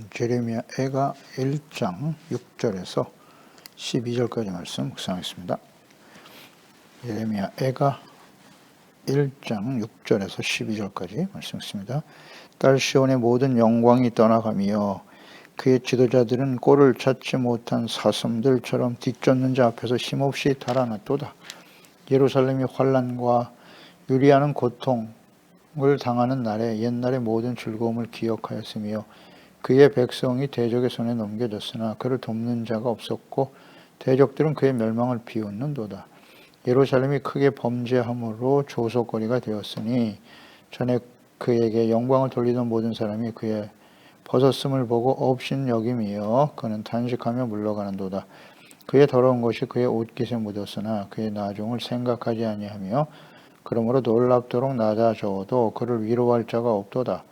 제레미야 애가 1장 6절에서 12절까지 말씀 묵상하겠습니다. 예레미야 애가 1장 6절에서 12절까지 말씀 있습니다. 딸 시온의 모든 영광이 떠나가며 그의 지도자들은 꼴을 찾지 못한 사슴들처럼 뒤쫓는 자 앞에서 힘없이 달아났도다. 예루살렘이 환난과 유리하는 고통을 당하는 날에 옛날의 모든 즐거움을 기억하였으며 그의 백성이 대적의 손에 넘겨졌으나 그를 돕는 자가 없었고 대적들은 그의 멸망을 비웃는도다. 예루살렘이 크게 범죄함으로 조소거리가 되었으니 전에 그에게 영광을 돌리던 모든 사람이 그의 벗었음을 보고 없인 여김이여 그는 탄식하며 물러가는도다. 그의 더러운 것이 그의 옷깃에 묻었으나 그의 나중을 생각하지 아니하며 그러므로 놀랍도록 낮아져도 그를 위로할 자가 없도다.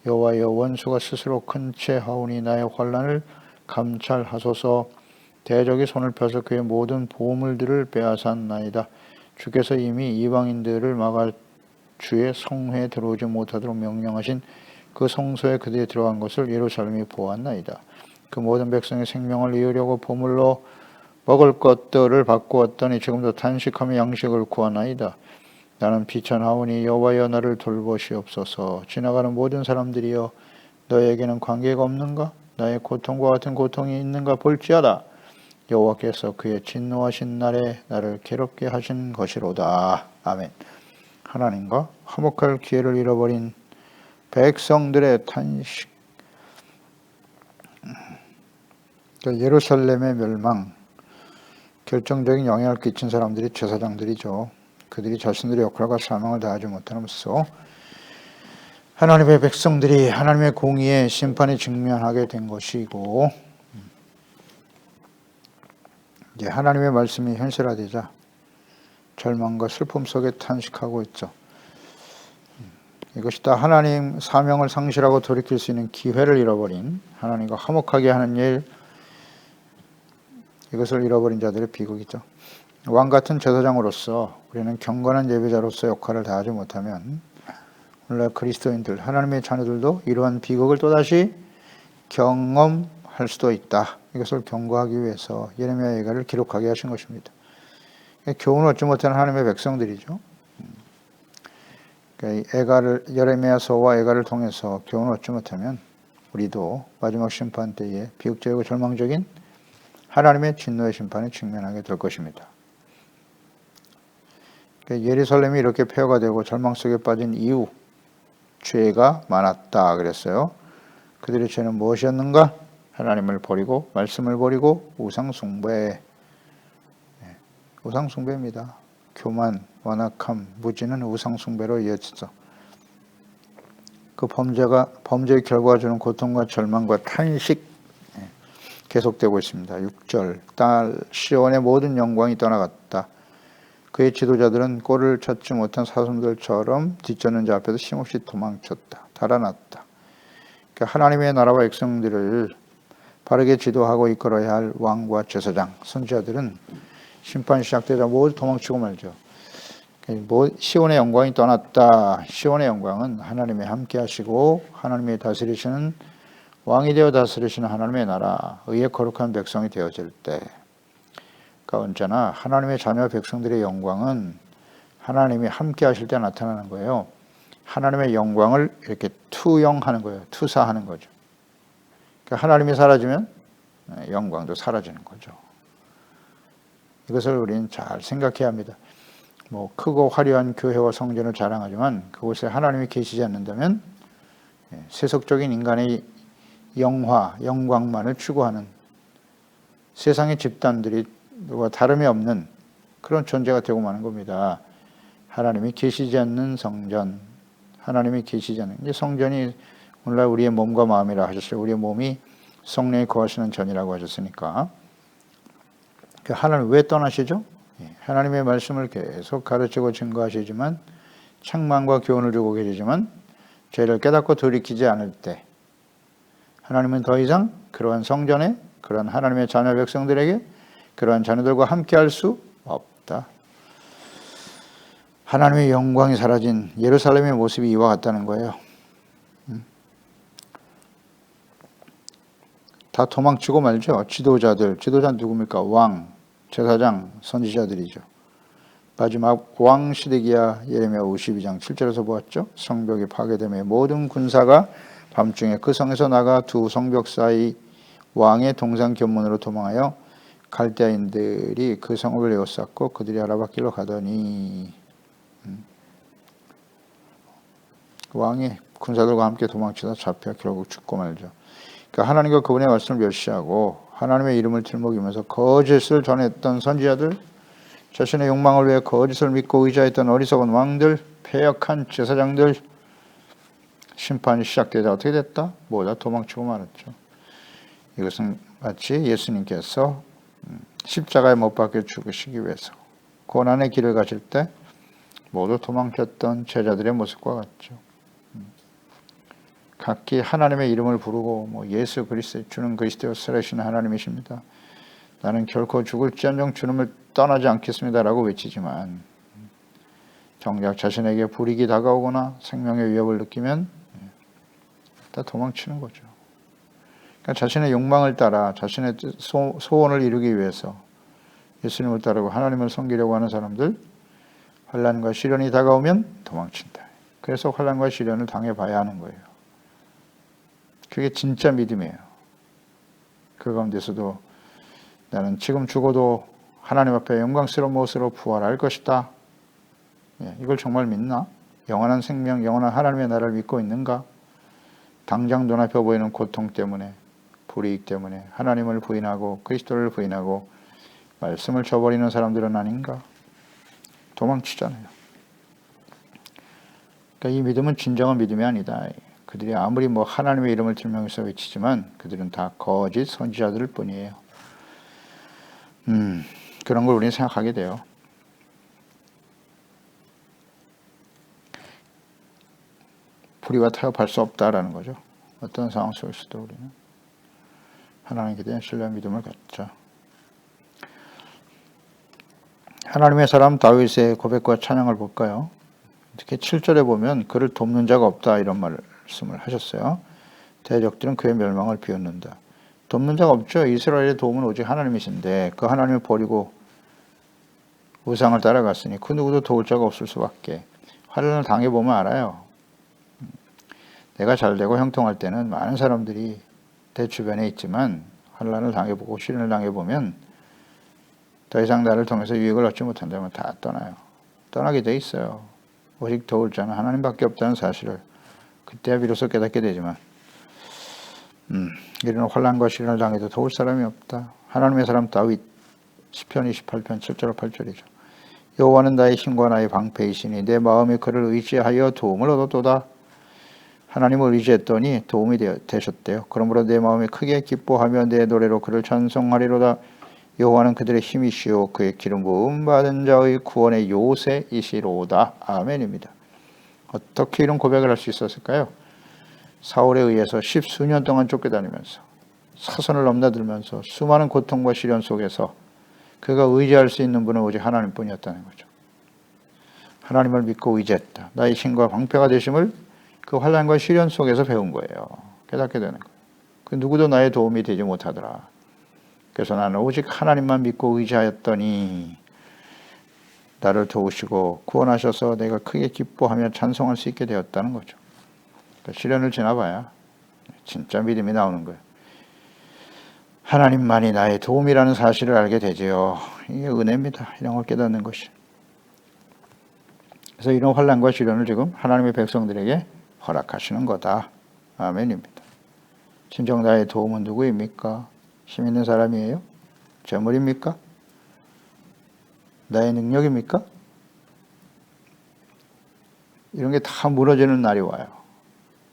여호와여 원수가 스스로 큰 채 하오니 나의 환난을 감찰하소서. 대적이 손을 펴서 그의 모든 보물들을 빼앗았나이다. 주께서 이미 이방인들을 막아 주의 성회에 들어오지 못하도록 명령하신 그 성소에 그들이 들어간 것을 예루살렘이 보았나이다. 그 모든 백성의 생명을 이으려고 보물로 먹을 것들을 바꾸었더니 지금도 탄식하며 양식을 구하나이다. 나는 비천하오니 여호와여 나를 돌보시옵소서. 지나가는 모든 사람들이여 너에게는 관계가 없는가? 나의 고통과 같은 고통이 있는가 볼지어다. 여호와께서 그의 진노하신 날에 나를 괴롭게 하신 것이로다. 아멘. 하나님과 화목할 기회를 잃어버린 백성들의 탄식. 예루살렘의 멸망, 결정적인 영향을 끼친 사람들이 제사장들이죠. 그들이 자신들의 역할과 사명을 다하지 못함으로써 하나님의 백성들이 하나님의 공의의 심판에 직면하게 된 것이고, 이제 하나님의 말씀이 현실화되자 절망과 슬픔 속에 탄식하고 있죠. 이것이 다 하나님 사명을 상실하고 돌이킬 수 있는 기회를 잃어버린, 하나님과 화목하게 하는 일, 이것을 잃어버린 자들의 비극이죠. 왕 같은 제사장으로서 우리는 경건한 예배자로서 역할을 다하지 못하면 오늘날 그리스도인들, 하나님의 자녀들도 이러한 비극을 또다시 경험할 수도 있다. 이것을 경고하기 위해서 예레미야 애가를 기록하게 하신 것입니다. 교훈을 얻지 못하는 하나님의 백성들이죠. 예레미야서와 애가를 통해서 교훈을 얻지 못하면 우리도 마지막 심판 때에 비극적이고 절망적인 하나님의 진노의 심판에 직면하게 될 것입니다. 예루살렘이 이렇게 폐허가 되고 절망 속에 빠진 이유, 죄가 많았다 그랬어요. 그들의 죄는 무엇이었는가? 하나님을 버리고 말씀을 버리고 우상숭배. 우상숭배입니다. 교만, 완악함, 무지는 우상숭배로 이어지죠. 그 범죄의 결과가 주는 고통과 절망과 탄식 계속되고 있습니다. 6절, 딸 시온의 모든 영광이 떠나갔다. 그의 지도자들은 꼴을 찾지 못한 사슴들처럼 뒤쫓는 자 앞에서 힘없이 도망쳤다. 달아났다. 그러니까 하나님의 나라와 백성들을 바르게 지도하고 이끌어야 할 왕과 제사장, 선지자들은 심판이 시작되자 모두 도망치고 말죠. 시온의 영광이 떠났다. 시온의 영광은 하나님의 함께 하시고 하나님의 다스리시는 왕이 되어 다스리시는 하나님의 나라, 의의 거룩한 백성이 되어질 때, 그러니까 언제나 하나님의 자녀 백성들의 영광은 하나님이 함께 하실 때 나타나는 거예요. 하나님의 영광을 이렇게 투영하는 거예요. 투사하는 거죠. 그러니까 하나님이 사라지면 영광도 사라지는 거죠. 이것을 우리는 잘 생각해야 합니다. 크고 화려한 교회와 성전을 자랑하지만 그곳에 하나님이 계시지 않는다면 세속적인 인간의 영화, 영광만을 추구하는 세상의 집단들이 누가 다름이 없는 그런 존재가 되고 마는 겁니다. 하나님이 계시지 않는 성전, 하나님이 계시지 않는, 이제 성전이 오늘날 우리의 몸과 마음이라 하셨어요. 우리의 몸이 성령이 거하시는 전이라고 하셨으니까. 하나님 왜 떠나시죠? 하나님의 말씀을 계속 가르치고 증거하시지만, 책망과 교훈을 주고 계시지만 죄를 깨닫고 돌이키지 않을 때 하나님은 더 이상 그러한 성전에, 그러한 하나님의 자녀 백성들에게, 그러한 자녀들과 함께 할 수 없다. 하나님의 영광이 사라진 예루살렘의 모습이 이와 같다는 거예요. 다 도망치고 말죠. 지도자는 누굽니까? 왕, 제사장, 선지자들이죠. 마지막 왕 시드기야 예레미야 52장 7절에서 보았죠. 성벽이 파괴되며 모든 군사가 밤중에 그 성에서 나가 두 성벽 사이 왕의 동상 견문으로 도망하여 갈대아인들이 그 성읍을 에워쌌고 그들이 아라밧길로 가더니 왕이 군사들과 함께 도망치다 잡혀 결국 죽고 말죠. 그러니까 하나님과 그분의 말씀을 멸시하고 하나님의 이름을 들먹이면서 거짓을 전했던 선지자들, 자신의 욕망을 위해 거짓을 믿고 의지했던 어리석은 왕들, 패역한 제사장들, 심판이 시작되자 어떻게 됐다? 모두 도망치고 말았죠. 이것은 마치 예수님께서 십자가에 못 박혀 죽으시기 위해서 고난의 길을 가실 때 모두 도망쳤던 제자들의 모습과 같죠. 각기 하나님의 이름을 부르고 예수 그리스도 주는 그리스도 살아계신 하나님이십니다. 나는 결코 죽을지언정 주님을 떠나지 않겠습니다라고 외치지만 정작 자신에게 불이익이 다가오거나 생명의 위협을 느끼면 다 도망치는 거죠. 그러니까 자신의 욕망을 따라 자신의 소원을 이루기 위해서 예수님을 따르고 하나님을 섬기려고 하는 사람들, 환난과 시련이 다가오면 도망친다. 그래서 환난과 시련을 당해봐야 하는 거예요. 그게 진짜 믿음이에요. 그 가운데서도 나는 지금 죽어도 하나님 앞에 영광스러운 모습으로 부활할 것이다. 이걸 정말 믿나? 영원한 생명, 영원한 하나님의 나라를 믿고 있는가? 당장 눈앞에 보이는 고통 때문에, 불이익 때문에 하나님을 부인하고 그리스도를 부인하고 말씀을 저버리는 사람들은 아닌가? 도망치잖아요. 그러니까 이 믿음은 진정한 믿음이 아니다. 그들이 아무리 하나님의 이름을 들면서 외치지만 그들은 다 거짓 선지자들일 뿐이에요. 그런 걸 우리는 생각하게 돼요. 불의와 타협할 수 없다라는 거죠. 어떤 상황 속에서도 우리는 하나님께 대한 신뢰와 믿음을 갖자. 하나님의 사람 다윗의 고백과 찬양을 볼까요? 특히 7절에 보면 그를 돕는 자가 없다 이런 말씀을 하셨어요. 대적들은 그의 멸망을 비웃는다. 돕는 자가 없죠. 이스라엘의 도움은 오직 하나님이신데 그 하나님을 버리고 우상을 따라갔으니 그 누구도 도울 자가 없을 수밖에. 환난을 당해보면 알아요. 내가 잘되고 형통할 때는 많은 사람들이 내 주변에 있지만 환난을 당해보고 시련을 당해보면 더 이상 나를 통해서 유익을 얻지 못한다면 다 떠나요. 떠나게 돼 있어요. 오직 도울 자는 하나님밖에 없다는 사실을 그때야 비로소 깨닫게 되지만 이런 환난과 시련을 당해도 도울 사람이 없다. 하나님의 사람 다윗 시편 28편 7절 8절이죠. 여호와는 나의 힘과 나의 방패이시니 내 마음이 그를 의지하여 도움을 얻었도다. 하나님을 의지했더니 도움이 되셨대요. 그러므로 내 마음이 크게 기뻐하며 내 노래로 그를 찬송하리로다. 여호와는 그들의 힘이시오 그의 기름 부음 받은 자의 구원의 요새이시로다. 아멘입니다. 어떻게 이런 고백을 할 수 있었을까요? 사울에 의해서 10수년 동안 쫓겨다니면서 사선을 넘나들면서 수많은 고통과 시련 속에서 그가 의지할 수 있는 분은 오직 하나님뿐이었다는 거죠. 하나님을 믿고 의지했다. 나의 힘과 방패가 되심을 그 환난과 시련 속에서 배운 거예요. 깨닫게 되는 거예요. 그 누구도 나의 도움이 되지 못하더라. 그래서 나는 오직 하나님만 믿고 의지하였더니 나를 도우시고 구원하셔서 내가 크게 기뻐하며 찬송할 수 있게 되었다는 거죠. 그러니까 시련을 지나봐야 진짜 믿음이 나오는 거예요. 하나님만이 나의 도움이라는 사실을 알게 되지요. 이게 은혜입니다. 이런 걸 깨닫는 것이. 그래서 이런 환난과 시련을 지금 하나님의 백성들에게 허락하시는 거다. 아멘입니다. 진정 나의 도움은 누구입니까? 힘 있는 사람이에요? 재물입니까? 나의 능력입니까? 이런 게 다 무너지는 날이 와요.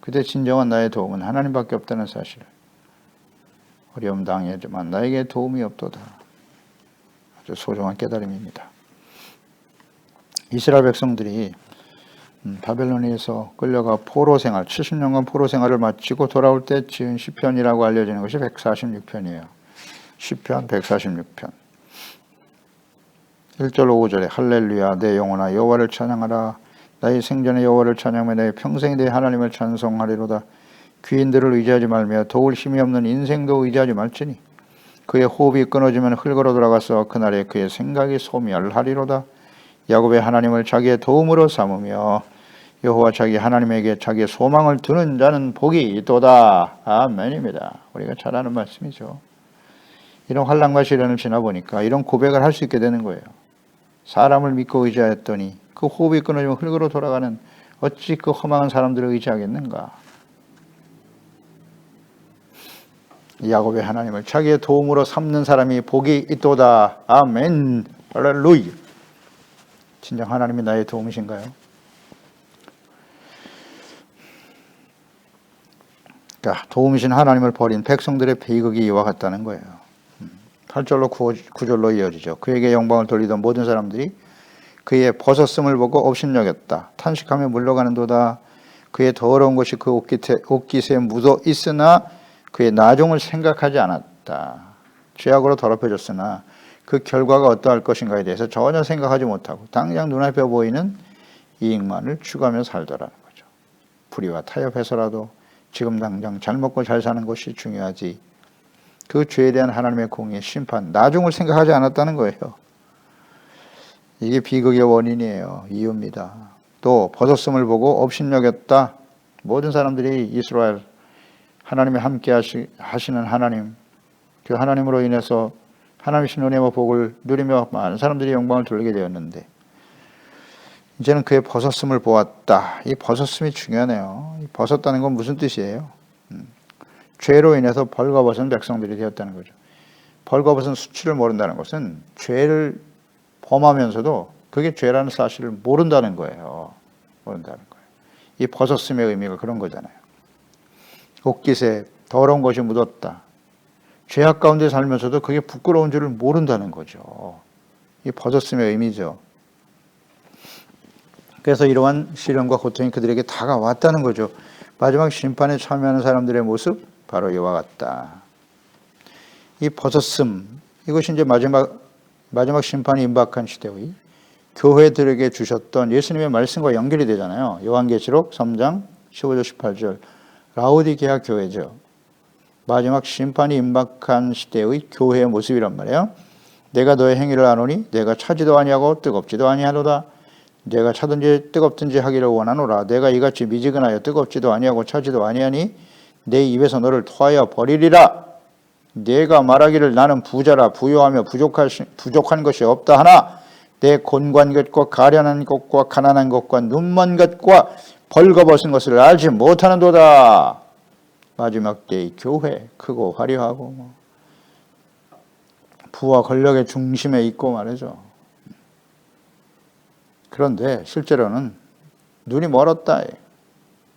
그때 진정한 나의 도움은 하나님밖에 없다는 사실을. 어려움 당하지만 나에게 도움이 없도다. 아주 소중한 깨달음입니다. 이스라엘 백성들이 바벨론에서 끌려가 포로 생활, 70년간 포로 생활을 마치고 돌아올 때 지은 시편이라고 알려지는 것이 146편이에요. 시편 146편. 1절 5절에 할렐루야 내 영혼아 여호와를 찬양하라. 나의 생전에 여호와를 찬양하며 내 평생에 내 하나님을 찬송하리로다. 귀인들을 의지하지 말며 도울 힘이 없는 인생도 의지하지 말지니 그의 호흡이 끊어지면 흙으로 돌아가서 그날에 그의 생각이 소멸하리로다. 야곱의 하나님을 자기의 도움으로 삼으며 여호와 자기 하나님에게 자기의 소망을 두는 자는 복이 있도다. 아멘입니다. 우리가 잘 아는 말씀이죠. 이런 환난과 시련을 지나보니까 이런 고백을 할 수 있게 되는 거예요. 사람을 믿고 의지하였더니 그 호흡이 끊어지면 흙으로 돌아가는 어찌 그 허망한 사람들을 의지하겠는가. 야곱의 하나님을 자기의 도움으로 삼는 사람이 복이 있도다. 아멘. 할렐루야. 진정 하나님이 나의 도움이신가요? 그러니까 도움이신 하나님을 버린 백성들의 비극이 이와 같다는 거예요. 8절로 9절로 이어지죠. 그에게 영광을 돌리던 모든 사람들이 그의 벗었음을 보고 업신여겼다. 탄식하며 물러가는도다. 그의 더러운 것이 그 옷깃에 묻어 있으나 그의 나중을 생각하지 않았다. 죄악으로 더럽혀졌으나 그 결과가 어떠할 것인가에 대해서 전혀 생각하지 못하고 당장 눈앞에 보이는 이익만을 추구하며 살더라는 거죠. 불의와 타협해서라도 지금 당장 잘 먹고 잘 사는 것이 중요하지 그 죄에 대한 하나님의 공의 심판, 나중을 생각하지 않았다는 거예요. 이게 비극의 원인이에요. 이유입니다. 또 벗었음을 보고 업신여겼다. 모든 사람들이 이스라엘 하나님이 함께 하시는 하나님, 그 하나님으로 인해서 하나님이신 은혜와 복을 누리며 많은 사람들이 영광을 돌리게 되었는데 이제는 그의 벗었음을 보았다. 이 벗었음이 중요하네요. 이 벗었다는 건 무슨 뜻이에요? 죄로 인해서 벌거벗은 백성들이 되었다는 거죠. 벌거벗은 수치를 모른다는 것은 죄를 범하면서도 그게 죄라는 사실을 모른다는 거예요. 모른다는 거예요. 이 벗었음의 의미가 그런 거잖아요. 옷깃에 더러운 것이 묻었다. 죄악 가운데 살면서도 그게 부끄러운 줄을 모른다는 거죠. 이 벗었음의 의미죠. 그래서 이러한 시련과 고통이 그들에게 다가왔다는 거죠. 마지막 심판에 참여하는 사람들의 모습 바로 이와 같다. 이 벗었음, 이것이 이제 마지막 심판이 임박한 시대의 교회들에게 주셨던 예수님의 말씀과 연결이 되잖아요. 요한계시록 3장 15절 18절 라오디게아 교회죠. 마지막 심판이 임박한 시대의 교회의 모습이란 말이에요. 내가 너의 행위를 아노니 내가 차지도 아니하고 뜨겁지도 아니하노라. 내가 차든지 뜨겁든지 하기를 원하노라. 내가 이같이 미지근하여 뜨겁지도 아니하고 차지도 아니하니 내 입에서 너를 토하여 버리리라. 내가 말하기를 나는 부자라 부요하며 부족한 것이 없다 하나 내 곤고한 것과 가련한 것과 가난한 것과 눈먼 것과 벌거벗은 것을 알지 못하는도다. 마지막 때의 교회 크고 화려하고 부와 권력의 중심에 있고 말이죠. 그런데 실제로는 눈이 멀었다.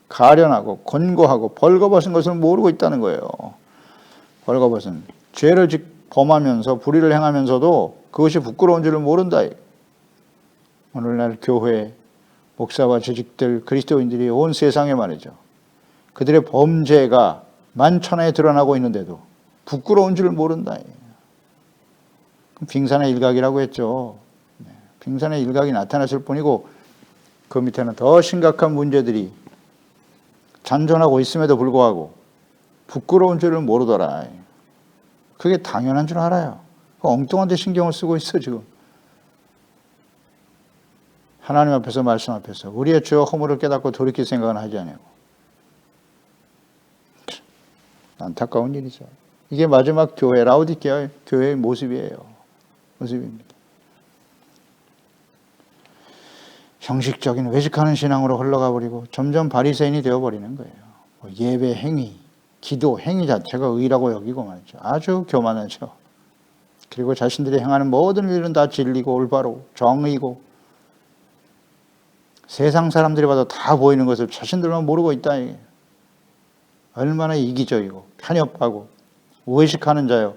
가련하고 곤고하고 벌거벗은 것을 모르고 있다는 거예요. 벌거벗은 죄를 범하면서 불의를 행하면서도 그것이 부끄러운 줄을 모른다. 오늘날 교회 목사와 재직들 그리스도인들이 온 세상에 말이죠. 그들의 범죄가 만천하에 드러나고 있는데도 부끄러운 줄을 모른다. 빙산의 일각이라고 했죠. 빙산의 일각이 나타났을 뿐이고 그 밑에는 더 심각한 문제들이 잔존하고 있음에도 불구하고 부끄러운 줄을 모르더라. 그게 당연한 줄 알아요. 엉뚱한 데 신경을 쓰고 있어 지금. 하나님 앞에서 말씀 앞에서 우리의 죄와 허물을 깨닫고 돌이킬 생각은 하지 않냐고. 안타까운 일이죠. 이게 마지막 교회 라오디게아 교회의 모습이에요. 모습입니다. 형식적인 외식하는 신앙으로 흘러가 버리고 점점 바리새인이 되어버리는 거예요. 예배 행위, 기도 행위 자체가 의라고 여기고 말이죠. 아주 교만하죠. 그리고 자신들이 행하는 모든 일은 다 진리고 올바로 정의고 세상 사람들이 봐도 다 보이는 것을 자신들만 모르고 있다. 얼마나 이기적이고 편협하고 외식하는 자요.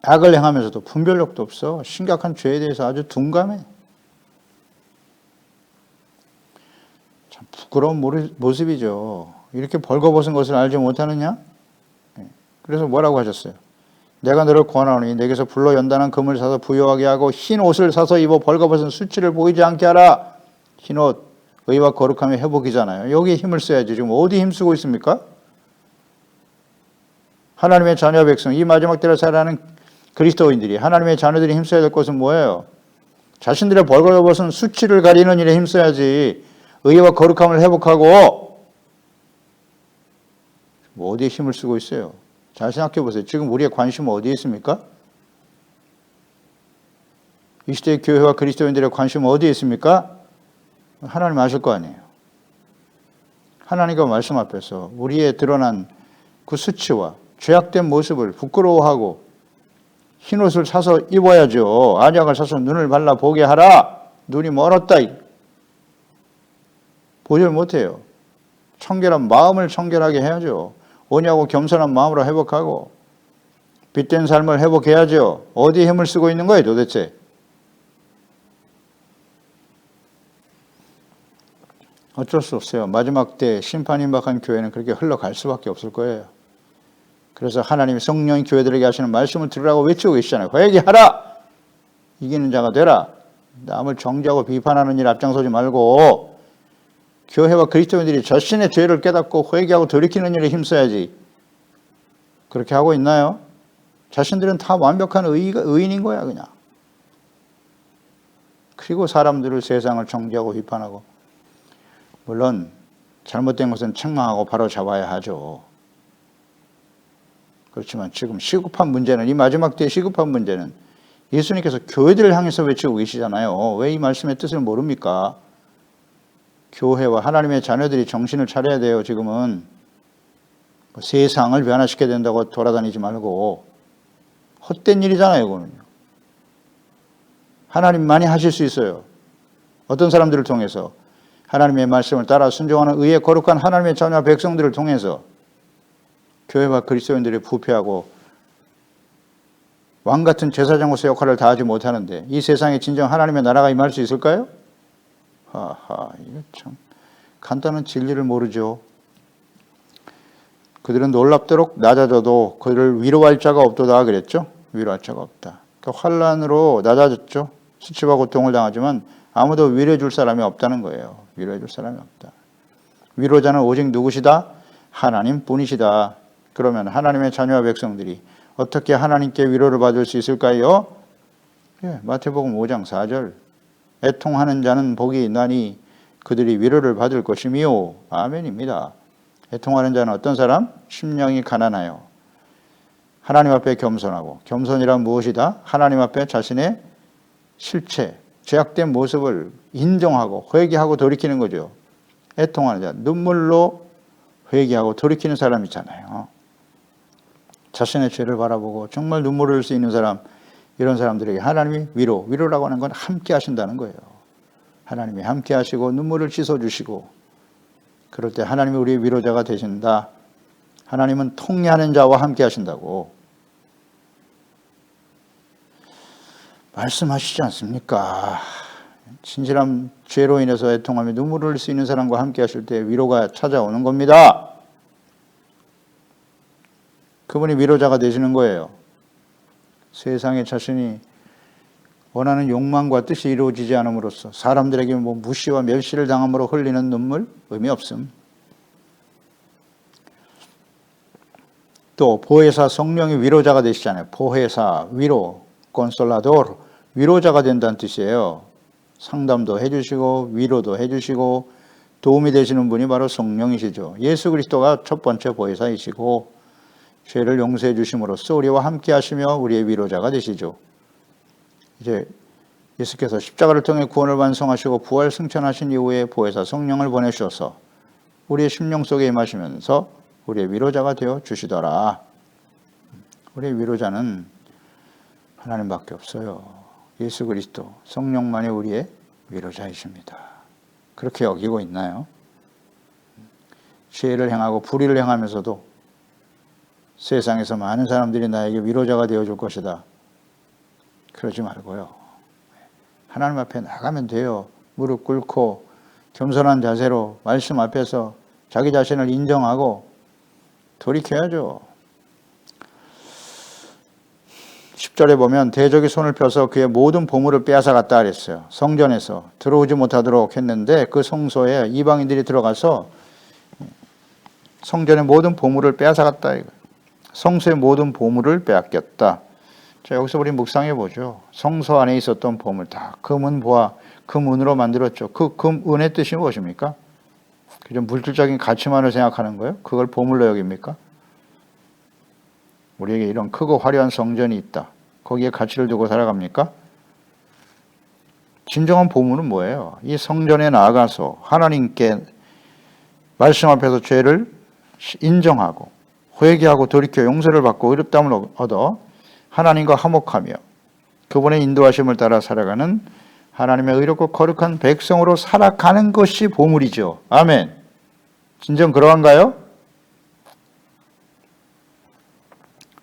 악을 행하면서도 분별력도 없어. 심각한 죄에 대해서 아주 둔감해. 참 부끄러운 모습이죠. 이렇게 벌거벗은 것을 알지 못하느냐? 그래서 뭐라고 하셨어요? 내가 너를 권하노니 내게서 불로 연단한 금을 사서 부요하게 하고 흰 옷을 사서 입어 벌거벗은 수치를 보이지 않게 하라. 흰 옷, 의와 거룩함의 회복이잖아요. 여기에 힘을 써야지. 지금 어디 힘쓰고 있습니까? 하나님의 자녀 백성, 이 마지막 때를 살아가는 그리스도인들이, 하나님의 자녀들이 힘써야 될 것은 뭐예요? 자신들의 벌거벗은 수치를 가리는 일에 힘써야지. 의와 거룩함을 회복하고 어디에 힘을 쓰고 있어요? 잘 생각해 보세요. 지금 우리의 관심은 어디에 있습니까? 이 시대의 교회와 그리스도인들의 관심은 어디에 있습니까? 하나님 아실 거 아니에요. 하나님과 말씀 앞에서 우리의 드러난 그 수치와 죄악된 모습을 부끄러워하고 흰옷을 사서 입어야죠. 안약을 사서 눈을 발라 보게 하라. 눈이 멀었다. 보질 못해요. 청결한 마음을 청결하게 해야죠. 온유하고 겸손한 마음으로 회복하고 빛된 삶을 회복해야죠. 어디에 힘을 쓰고 있는 거예요 도대체? 어쩔 수 없어요. 마지막 때 심판 임박한 교회는 그렇게 흘러갈 수밖에 없을 거예요. 그래서 하나님이 성령이 교회들에게 하시는 말씀을 들으라고 외치고 계시잖아요. 회개하라! 이기는 자가 되라. 남을 정죄하고 비판하는 일 앞장서지 말고 교회와 그리스도인들이 자신의 죄를 깨닫고 회개하고 돌이키는 일에 힘써야지. 그렇게 하고 있나요? 자신들은 다 완벽한 의인인 거야 그냥. 그리고 사람들을 세상을 정죄하고 비판하고 물론 잘못된 것은 책망하고 바로 잡아야 하죠. 그렇지만 지금 시급한 문제는 이 마지막 때의 시급한 문제는 예수님께서 교회들을 향해서 외치고 계시잖아요. 왜 이 말씀의 뜻을 모릅니까? 교회와 하나님의 자녀들이 정신을 차려야 돼요. 지금은 세상을 변화시켜야 된다고 돌아다니지 말고 헛된 일이잖아요. 이거는요. 하나님만이 하실 수 있어요. 어떤 사람들을 통해서 하나님의 말씀을 따라 순종하는 의의 거룩한 하나님의 자녀 백성들을 통해서 교회와 그리스도인들이 부패하고 왕같은 제사장으로서 역할을 다하지 못하는데 이 세상에 진정 하나님의 나라가 임할 수 있을까요? 하하, 이거 참 간단한 진리를 모르죠. 그들은 놀랍도록 낮아져도 그들을 위로할 자가 없도다 그랬죠. 위로할 자가 없다. 그러니까 환난으로 낮아졌죠. 수치와 고통을 당하지만 아무도 위로해 줄 사람이 없다는 거예요. 위로해 줄 사람이 없다. 위로자는 오직 누구시다? 하나님 뿐이시다. 그러면 하나님의 자녀와 백성들이 어떻게 하나님께 위로를 받을 수 있을까요? 예, 마태복음 5장 4절 애통하는 자는 복이 있나니 그들이 위로를 받을 것이미요. 아멘입니다. 애통하는 자는 어떤 사람? 심령이 가난하여 하나님 앞에 겸손하고 겸손이란 무엇이다? 하나님 앞에 자신의 실체, 죄악된 모습을 인정하고 회개하고 돌이키는 거죠. 애통하는 자, 눈물로 회개하고 돌이키는 사람이잖아요. 자신의 죄를 바라보고 정말 눈물을 흘릴 수 있는 사람, 이런 사람들에게 하나님이 위로라고 하는 건 함께 하신다는 거예요. 하나님이 함께 하시고 눈물을 씻어주시고 그럴 때 하나님이 우리의 위로자가 되신다. 하나님은 통회하는 자와 함께 하신다고 말씀하시지 않습니까? 진실한 죄로 인해서 애통하며 눈물을 흘릴 수 있는 사람과 함께 하실 때 위로가 찾아오는 겁니다. 그분이 위로자가 되시는 거예요. 세상에 자신이 원하는 욕망과 뜻이 이루어지지 않음으로써 사람들에게 무시와 멸시를 당함으로 흘리는 눈물 의미 없음. 또 보혜사 성령이 위로자가 되시잖아요. 보혜사 위로 콘솔라도르 위로자가 된다는 뜻이에요. 상담도 해주시고 위로도 해주시고 도움이 되시는 분이 바로 성령이시죠. 예수 그리스도가 첫 번째 보혜사이시고 죄를 용서해 주심으로써 우리와 함께 하시며 우리의 위로자가 되시죠. 이제 예수께서 십자가를 통해 구원을 완성하시고 부활 승천하신 이후에 보혜사 성령을 보내주셔서 우리의 심령 속에 임하시면서 우리의 위로자가 되어 주시더라. 우리의 위로자는 하나님밖에 없어요. 예수 그리스도 성령만이 우리의 위로자이십니다. 그렇게 여기고 있나요? 죄를 행하고 불의를 행하면서도 세상에서 많은 사람들이 나에게 위로자가 되어줄 것이다. 그러지 말고요. 하나님 앞에 나가면 돼요. 무릎 꿇고 겸손한 자세로 말씀 앞에서 자기 자신을 인정하고 돌이켜야죠. 10절에 보면 대적이 손을 펴서 그의 모든 보물을 빼앗아갔다 그랬어요. 성전에서 들어오지 못하도록 했는데 그 성소에 이방인들이 들어가서 성전의 모든 보물을 빼앗아갔다. 성소의 모든 보물을 빼앗겼다. 자, 여기서 우리 묵상해 보죠. 성소 안에 있었던 보물 다 금은 보아 금은으로 만들었죠. 그 금은의 뜻이 무엇입니까? 그저 물질적인 가치만을 생각하는 거예요? 그걸 보물로 여깁니까? 우리에게 이런 크고 화려한 성전이 있다. 거기에 가치를 두고 살아갑니까? 진정한 보물은 뭐예요? 이 성전에 나아가서 하나님께 말씀 앞에서 죄를 인정하고 회개하고 돌이켜 용서를 받고 의롭다함을 얻어 하나님과 화목하며 그분의 인도하심을 따라 살아가는 하나님의 의롭고 거룩한 백성으로 살아가는 것이 보물이죠. 아멘. 진정 그러한가요?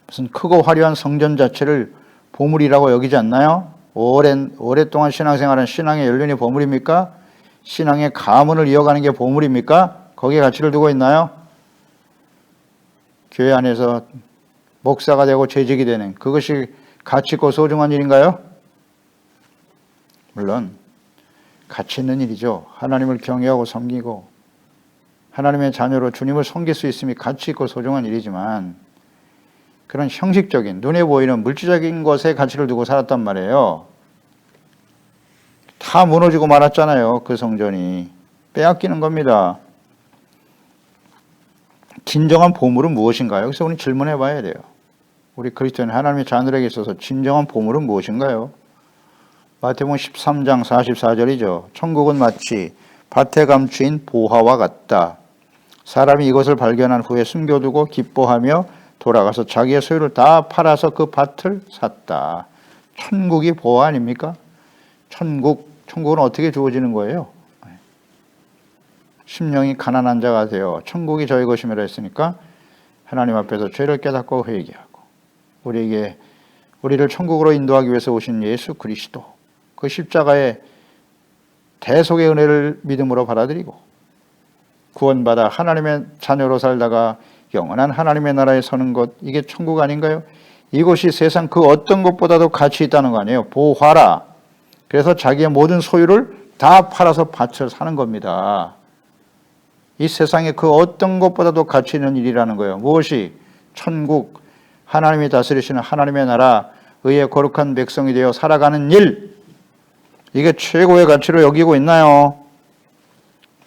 무슨 크고 화려한 성전 자체를 보물이라고 여기지 않나요? 오랫동안 신앙생활한 신앙의 연륜이 보물입니까? 신앙의 가문을 이어가는 게 보물입니까? 거기에 가치를 두고 있나요? 교회 안에서 목사가 되고 재직이 되는 그것이 가치 있고 소중한 일인가요? 물론 가치 있는 일이죠. 하나님을 경외하고 섬기고 하나님의 자녀로 주님을 섬길 수 있음이 가치 있고 소중한 일이지만 그런 형식적인 눈에 보이는 물질적인 것에 가치를 두고 살았단 말이에요. 다 무너지고 말았잖아요. 그 성전이 빼앗기는 겁니다. 진정한 보물은 무엇인가요? 그래서 우리 질문해 봐야 돼요. 우리 그리스도인 하나님의 자녀에게 있어서 진정한 보물은 무엇인가요? 마태복음 13장 44절이죠. 천국은 마치 밭에 감추인 보화와 같다. 사람이 이것을 발견한 후에 숨겨두고 기뻐하며 돌아가서 자기의 소유를 다 팔아서 그 밭을 샀다. 천국이 보화 아닙니까? 천국은 어떻게 주어지는 거예요? 심령이 가난한 자가 되어 천국이 저희 것임이라 했으니까 하나님 앞에서 죄를 깨닫고 회개하고 우리를 천국으로 인도하기 위해서 오신 예수 그리스도 그 십자가의 대속의 은혜를 믿음으로 받아들이고 구원받아 하나님의 자녀로 살다가 영원한 하나님의 나라에 서는 것, 이게 천국 아닌가요? 이것이 세상 그 어떤 것보다도 가치 있다는 거 아니에요? 보화라. 그래서 자기의 모든 소유를 다 팔아서 밭을 사는 겁니다. 이 세상에 그 어떤 것보다도 가치 있는 일이라는 거예요. 무엇이? 천국, 하나님이 다스리시는 하나님의 나라, 의의 거룩한 백성이 되어 살아가는 일, 이게 최고의 가치로 여기고 있나요?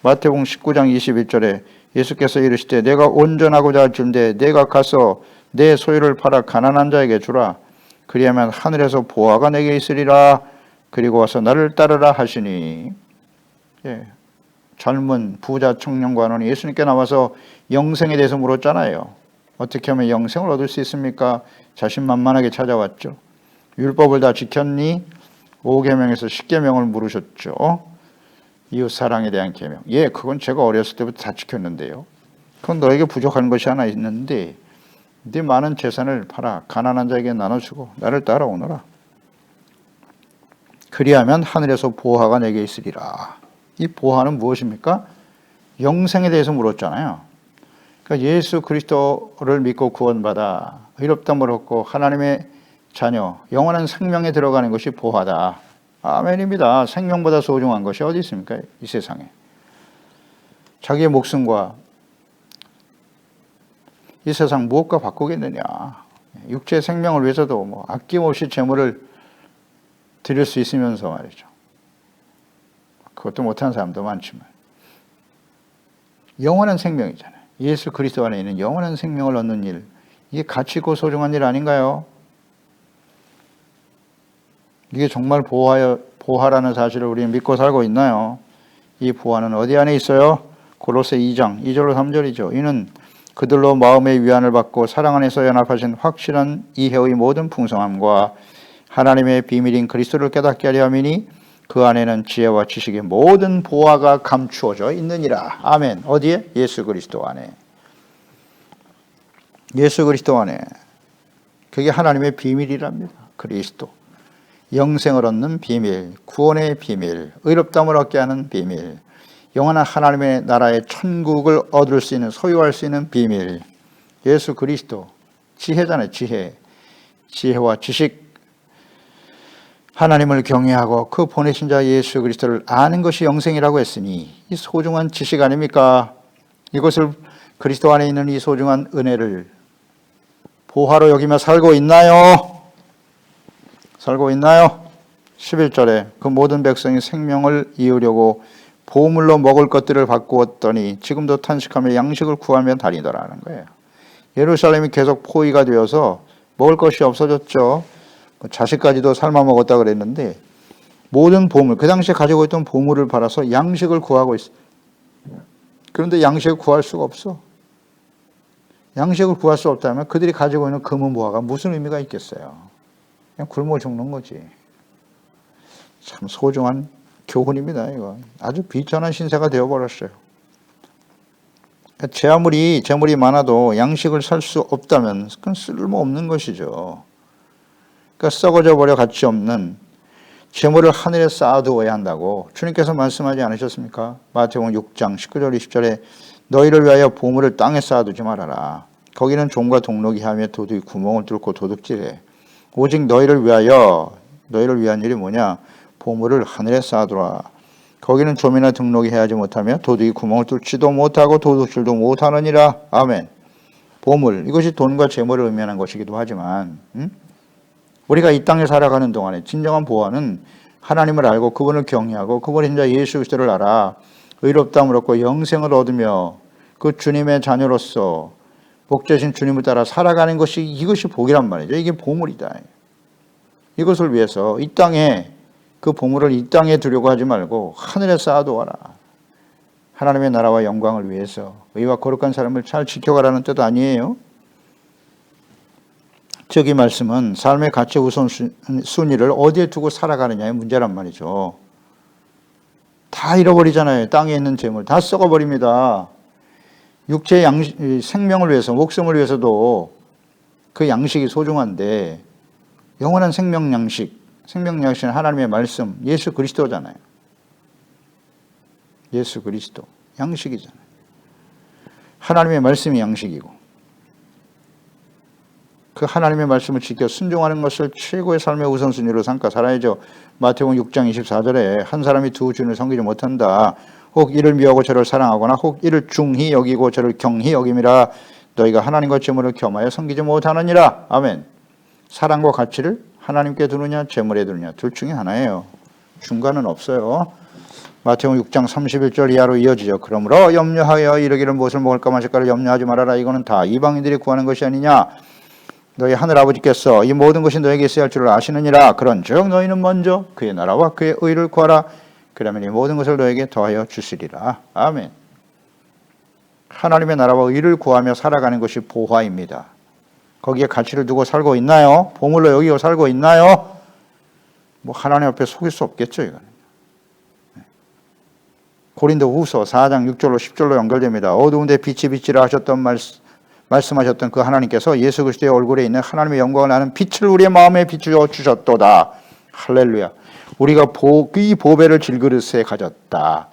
마태복음 19장 21절에 예수께서 이르시되 내가 온전하고자 할진대 내가 가서 내 소유를 팔아 가난한 자에게 주라. 그리하면 하늘에서 보화가 내게 있으리라. 그리고 와서 나를 따르라 하시니. 젊은 부자 청년관원이 예수님께 나와서 영생에 대해서 물었잖아요. 어떻게 하면 영생을 얻을 수 있습니까? 자신만만하게 찾아왔죠. 율법을 다 지켰니? 5계명에서 10계명을 물으셨죠. 이웃사랑에 대한 계명. 그건 제가 어렸을 때부터 다 지켰는데요. 그건 너에게 부족한 것이 하나 있는데 네 많은 재산을 팔아 가난한 자에게 나눠주고 나를 따라오너라. 그리하면 하늘에서 보화가 내게 있으리라. 이 보화는 무엇입니까? 영생에 대해서 물었잖아요. 그러니까 예수 그리스도를 믿고 구원받아 의롭다함을 얻고 하나님의 자녀, 영원한 생명에 들어가는 것이 보화다. 아멘입니다. 생명보다 소중한 것이 어디 있습니까? 이 세상에. 자기의 목숨과 이 세상 무엇과 바꾸겠느냐. 육체의 생명을 위해서도 아낌없이 재물을 드릴 수 있으면서 말이죠. 그것도 못하는 사람도 많지만 영원한 생명이잖아요. 예수 그리스도 안에 있는 영원한 생명을 얻는 일, 이게 가치 있고 소중한 일 아닌가요? 이게 정말 보화라는 사실을 우리는 믿고 살고 있나요? 이 보화는 어디 안에 있어요? 골로새 2장 2절로 3절이죠. 이는 그들로 마음의 위안을 받고 사랑 안에서 연합하신 확실한 이해의 모든 풍성함과 하나님의 비밀인 그리스도를 깨닫게 하려 함이니 그 안에는 지혜와 지식의 모든 보화가 감추어져 있느니라. 아멘. 어디에? 예수 그리스도 안에. 예수 그리스도 안에. 그게 하나님의 비밀이랍니다. 그리스도. 영생을 얻는 비밀, 구원의 비밀, 의롭다함을 얻게 하는 비밀, 영원한 하나님의 나라의 천국을 얻을 수 있는, 소유할 수 있는 비밀. 예수 그리스도. 지혜잖아요. 지혜. 지혜와 지식, 하나님을 경외하고 그 보내신 자 예수 그리스도를 아는 것이 영생이라고 했으니 이 소중한 지식 아닙니까? 이것을 그리스도 안에 있는 이 소중한 은혜를 보화로 여기며 살고 있나요? 살고 있나요? 11절에 그 모든 백성이 생명을 이으려고 보물로 먹을 것들을 바꾸었더니 지금도 탄식하며 양식을 구하며 다니더라는 거예요. 예루살렘이 계속 포위가 되어서 먹을 것이 없어졌죠. 자식까지도 삶아 먹었다 그랬는데 모든 보물, 그 당시에 가지고 있던 보물을 팔아서 양식을 구하고 있어요. 그런데 양식을 구할 수가 없어. 양식을 구할 수 없다면 그들이 가지고 있는 금은 보화가 무슨 의미가 있겠어요? 그냥 굶어 죽는 거지. 참 소중한 교훈입니다. 이거 아주 비천한 신세가 되어버렸어요. 재물이 많아도 양식을 살 수 없다면 그건 쓸모없는 것이죠. 그러니까 썩어져 버려 가치 없는 재물을 하늘에 쌓아두어야 한다고 주님께서 말씀하지 않으셨습니까? 마태복음 6장 19절 20절에 너희를 위하여 보물을 땅에 쌓아두지 말아라. 거기는 종과 동록이 하며 도둑이 구멍을 뚫고 도둑질해. 오직 너희를 위한 일이 뭐냐? 보물을 하늘에 쌓아두라. 거기는 좀이나 등록이 해하지 못하며 도둑이 구멍을 뚫지도 못하고 도둑질도 못하느니라. 아멘. 보물, 이것이 돈과 재물을 의미하는 것이기도 하지만 우리가 이 땅에 살아가는 동안에 진정한 보화는 하나님을 알고 그분을 경외하고 그분의 자 예수 그리스도를 알아 의롭다함을 얻고 영생을 얻으며 그 주님의 자녀로서 복되신 주님을 따라 살아가는 것이 이것이 복이란 말이죠. 이게 보물이다. 이것을 위해서 이 땅에 그 보물을 이 땅에 두려고 하지 말고 하늘에 쌓아두어라. 하나님의 나라와 영광을 위해서 의와 거룩한 삶을 잘 지켜가라는 뜻 아니에요? 즉 이 말씀은 삶의 가치 우선순위를 어디에 두고 살아가느냐의 문제란 말이죠. 다 잃어버리잖아요. 땅에 있는 재물 다 썩어버립니다. 육체의 생명을 위해서, 목숨을 위해서도 그 양식이 소중한데 영원한 생명 양식은 하나님의 말씀, 예수 그리스도잖아요. 예수 그리스도, 양식이잖아요. 하나님의 말씀이 양식이고 그 하나님의 말씀을 지켜 순종하는 것을 최고의 삶의 우선순위로 삼가 살아야죠. 마태복음 6장 24절에 한 사람이 두 주인을 섬기지 못한다. 혹 이를 미워하고 저를 사랑하거나 혹 이를 중히 여기고 저를 경히 여김이라. 너희가 하나님과 재물을 겸하여 섬기지 못하느니라. 아멘. 사랑과 가치를 하나님께 두느냐 재물에 두느냐 둘 중에 하나예요. 중간은 없어요. 마태복음 6장 31절 이하로 이어지죠. 그러므로 염려하여 이르기를 무엇을 먹을까 마실까를 염려하지 말아라. 이거는 다 이방인들이 구하는 것이 아니냐. 너희 하늘 아버지께서 이 모든 것이 너에게 있어야 할 줄을 아시느니라. 그런즉 너희는 먼저 그의 나라와 그의 의를 구하라. 그러면 이 모든 것을 너에게 더하여 주시리라. 아멘. 하나님의 나라와 의를 구하며 살아가는 것이 보화입니다. 거기에 가치를 두고 살고 있나요? 보물로 여기고 살고 있나요? 뭐 하나님 앞에 속일 수 없겠죠. 이거는. 고린도후서 4장 6절로 10절로 연결됩니다. 어두운 데 빛이 빛이라 말씀하셨던 그 하나님께서 예수 그리스도의 얼굴에 있는 하나님의 영광을 아는 빛을 우리의 마음에 비추어 주셨도다. 할렐루야. 우리가 이 보배를 질그릇에 가졌다.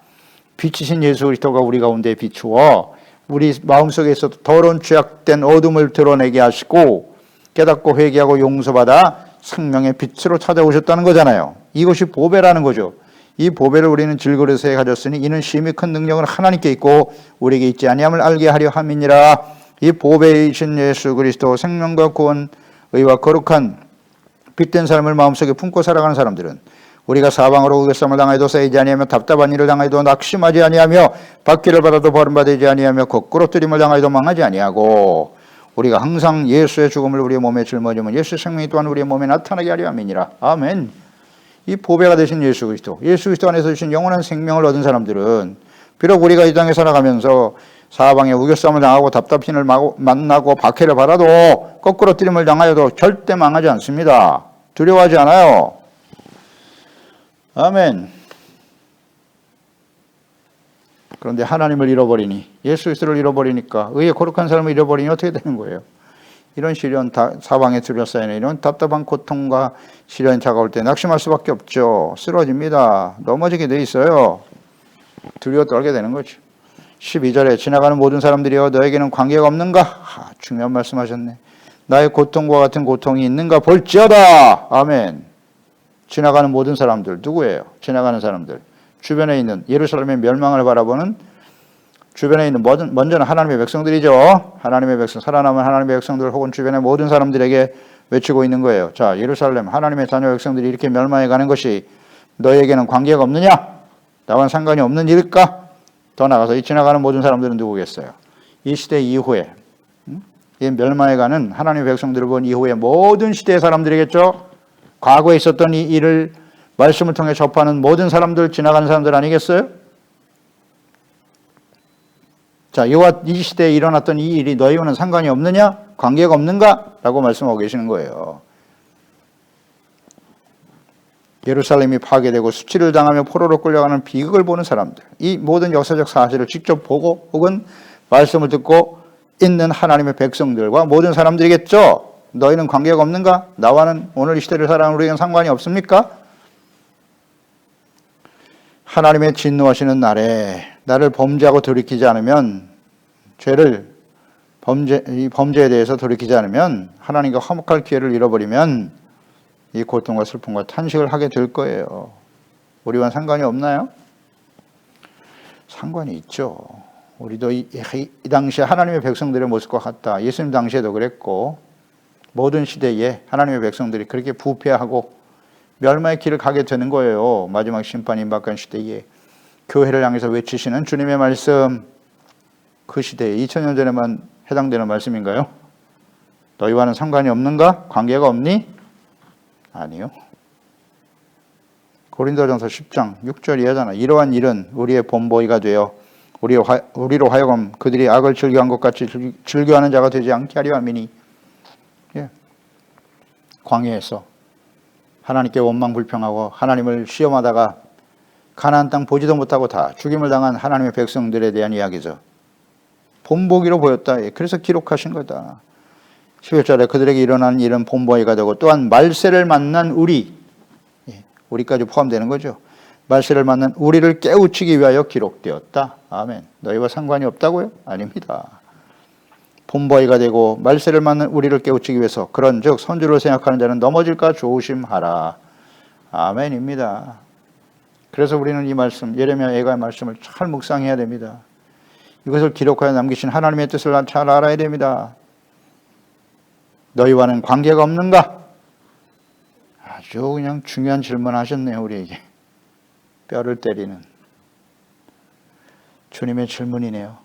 빛이신 예수 그리스도가 우리 가운데 비추어 우리 마음속에 있어도 더러운 죄악된 어둠을 드러내게 하시고 깨닫고 회개하고 용서받아 생명의 빛으로 찾아오셨다는 거잖아요. 이것이 보배라는 거죠. 이 보배를 우리는 질그릇에 가졌으니 이는 심히 큰 능력은 하나님께 있고 우리에게 있지 아니함을 알게 하려 함이니라. 이 보배이신 예수 그리스도 생명과 구원, 의와 거룩한 빛된 삶을 마음속에 품고 살아가는 사람들은 우리가 사방으로 우겨쌈을 당하여도 쌓이지 아니하며 답답한 일을 당하여도 낙심하지 아니하며 박해를 받아도 버림받지 아니하며 거꾸로 뜨림을 당하여도 망하지 아니하고 우리가 항상 예수의 죽음을 우리의 몸에 짊어지면 예수의 생명이 또한 우리의 몸에 나타나게 하려 함이니라. 아멘. 이 보배가 되신 예수 그리스도 안에서 주신 영원한 생명을 얻은 사람들은 비록 우리가 이 땅에 살아가면서 사방에 우겨쌈을 당하고 답답hin을 만나고 박해를 받아도 거꾸로 뜨림을 당하여도 절대 망하지 않습니다. 두려워하지 않아요. 아멘. 그런데 하나님을 잃어버리니 예수 그리스도를 잃어버리니까 의의 거룩한 삶을 잃어버리니 어떻게 되는 거예요? 이런 시련, 사방에 둘러싸이는 이런 답답한 고통과 시련이 다가올 때 낙심할 수밖에 없죠. 쓰러집니다. 넘어지게 돼 있어요. 두려워 떨게 되는 거죠. 12절에 지나가는 모든 사람들이여 너에게는 관계가 없는가? 중요한 말씀하셨네. 나의 고통과 같은 고통이 있는가 볼지어다. 아멘. 지나가는 모든 사람들 누구예요? 지나가는 사람들. 주변에 있는 예루살렘의 멸망을 바라보는 주변에 있는 먼저는 하나님의 백성들이죠. 하나님의 백성, 살아남은 하나님의 백성들 혹은 주변의 모든 사람들에게 외치고 있는 거예요. 자, 예루살렘 하나님의 자녀 백성들이 이렇게 멸망해 가는 것이 너에게는 관계가 없느냐? 나와는 상관이 없는 일일까? 더 나아가서 이 지나가는 모든 사람들은 누구겠어요? 이 시대 이후에 이 멸망해 가는 하나님의 백성들을 본 이후에 모든 시대의 사람들이겠죠. 과거에 있었던 이 일을 말씀을 통해 접하는 모든 사람들, 지나가는 사람들 아니겠어요? 자, 이와 이 시대에 일어났던 이 일이 너희와는 상관이 없느냐? 관계가 없는가? 라고 말씀하고 계시는 거예요. 예루살렘이 파괴되고 수치를 당하며 포로로 끌려가는 비극을 보는 사람들, 이 모든 역사적 사실을 직접 보고 혹은 말씀을 듣고 있는 하나님의 백성들과 모든 사람들이겠죠. 너희는 관계가 없는가? 나와는 오늘 이 시대를 살아가는 우리에게는 상관이 없습니까? 하나님의 진노하시는 날에 나를 범죄하고 돌이키지 않으면 이 범죄에 대해서 돌이키지 않으면 하나님과 화목할 기회를 잃어버리면 이 고통과 슬픔과 탄식을 하게 될 거예요. 우리와 상관이 없나요? 상관이 있죠. 우리도 이 당시에 하나님의 백성들의 모습과 같다. 예수님 당시에도 그랬고 모든 시대에 하나님의 백성들이 그렇게 부패하고 멸망의 길을 가게 되는 거예요. 마지막 심판이 임박한 시대에 교회를 향해서 외치시는 주님의 말씀, 그 시대에 2000년 전에만 해당되는 말씀인가요? 너희와는 상관이 없는가? 관계가 없니? 아니요. 고린도전서 10장 6절이 하잖아. 이러한 일은 우리의 본보기가 되어 우리로 하여금 그들이 악을 즐겨한 것 같이 즐겨하는 자가 되지 않게 하려 함이니. 예. 광야에서 하나님께 원망불평하고 하나님을 시험하다가 가나안 땅 보지도 못하고 다 죽임을 당한 하나님의 백성들에 대한 이야기죠. 본보기로 보였다. 그래서 기록하신 거다. 11절에 그들에게 일어난 일은 본보기가 되고 또한 말세를 만난 우리까지 포함되는 거죠. 말세를 만난 우리를 깨우치기 위하여 기록되었다. 아멘. 너희와 상관이 없다고요? 아닙니다. 본보기가 되고 말세를 만난 우리를 깨우치기 위해서 그런즉 선주를 생각하는 자는 넘어질까 조심하라. 아멘입니다. 그래서 우리는 이 말씀, 예레미야 예가의 말씀을 잘 묵상해야 됩니다. 이것을 기록하여 남기신 하나님의 뜻을 잘 알아야 됩니다. 너희와는 관계가 없는가? 아주 그냥 중요한 질문 하셨네요, 우리에게. 뼈를 때리는 주님의 질문이네요.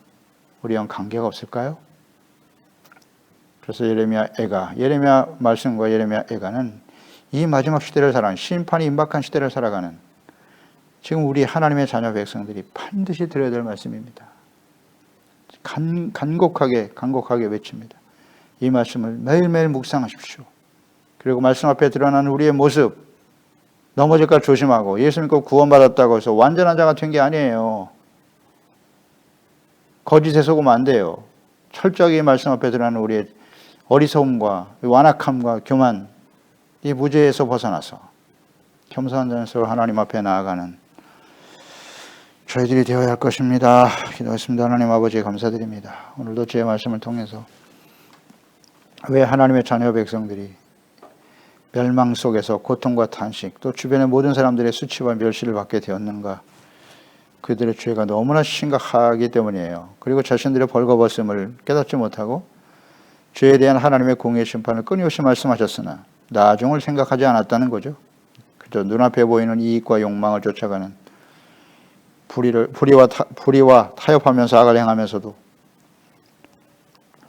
우리와는 관계가 없을까요? 그래서 예레미야 말씀과 예레미야 애가는 이 마지막 시대를 살아가는, 심판이 임박한 시대를 살아가는 지금 우리 하나님의 자녀 백성들이 반드시 들어야 될 말씀입니다. 간곡하게 외칩니다. 이 말씀을 매일매일 묵상하십시오. 그리고 말씀 앞에 드러나는 우리의 모습, 넘어질까 조심하고 예수 믿고 구원받았다고 해서 완전한 자가 된 게 아니에요. 거짓에 속으면 안 돼요. 철저하게 이 말씀 앞에 드러나는 우리의 어리석음과 완악함과 교만, 이 무죄에서 벗어나서 겸손한 자세로 하나님 앞에 나아가는 저희들이 되어야 할 것입니다. 기도하겠습니다. 하나님 아버지 감사드립니다. 오늘도 주의 말씀을 통해서 왜 하나님의 자녀 백성들이 멸망 속에서 고통과 탄식, 또 주변의 모든 사람들의 수치와 멸시를 받게 되었는가? 그들의 죄가 너무나 심각하기 때문이에요. 그리고 자신들의 벌거벗음을 깨닫지 못하고 죄에 대한 하나님의 공의의 심판을 끊임없이 말씀하셨으나 나중을 생각하지 않았다는 거죠. 그저 눈앞에 보이는 이익과 욕망을 쫓아가는 불의와 타협하면서 악을 행하면서도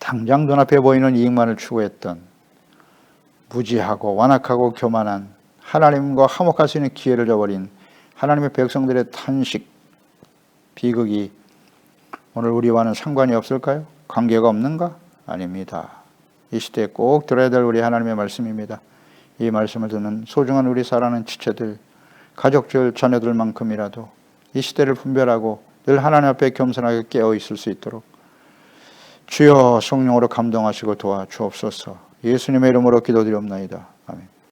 당장 눈앞에 보이는 이익만을 추구했던 무지하고 완악하고 교만한 하나님과 화목할 수 있는 기회를 저버린 하나님의 백성들의 탄식, 비극이 오늘 우리와는 상관이 없을까요? 관계가 없는가? 아닙니다. 이 시대에 꼭 들어야 될 우리 하나님의 말씀입니다. 이 말씀을 듣는 소중한 우리 사랑하는 지체들, 가족들, 자녀들만큼이라도 이 시대를 분별하고 늘 하나님 앞에 겸손하게 깨어 있을 수 있도록 주여 성령으로 감동하시고 도와주옵소서. 예수님의 이름으로 기도드리옵나이다. 아멘.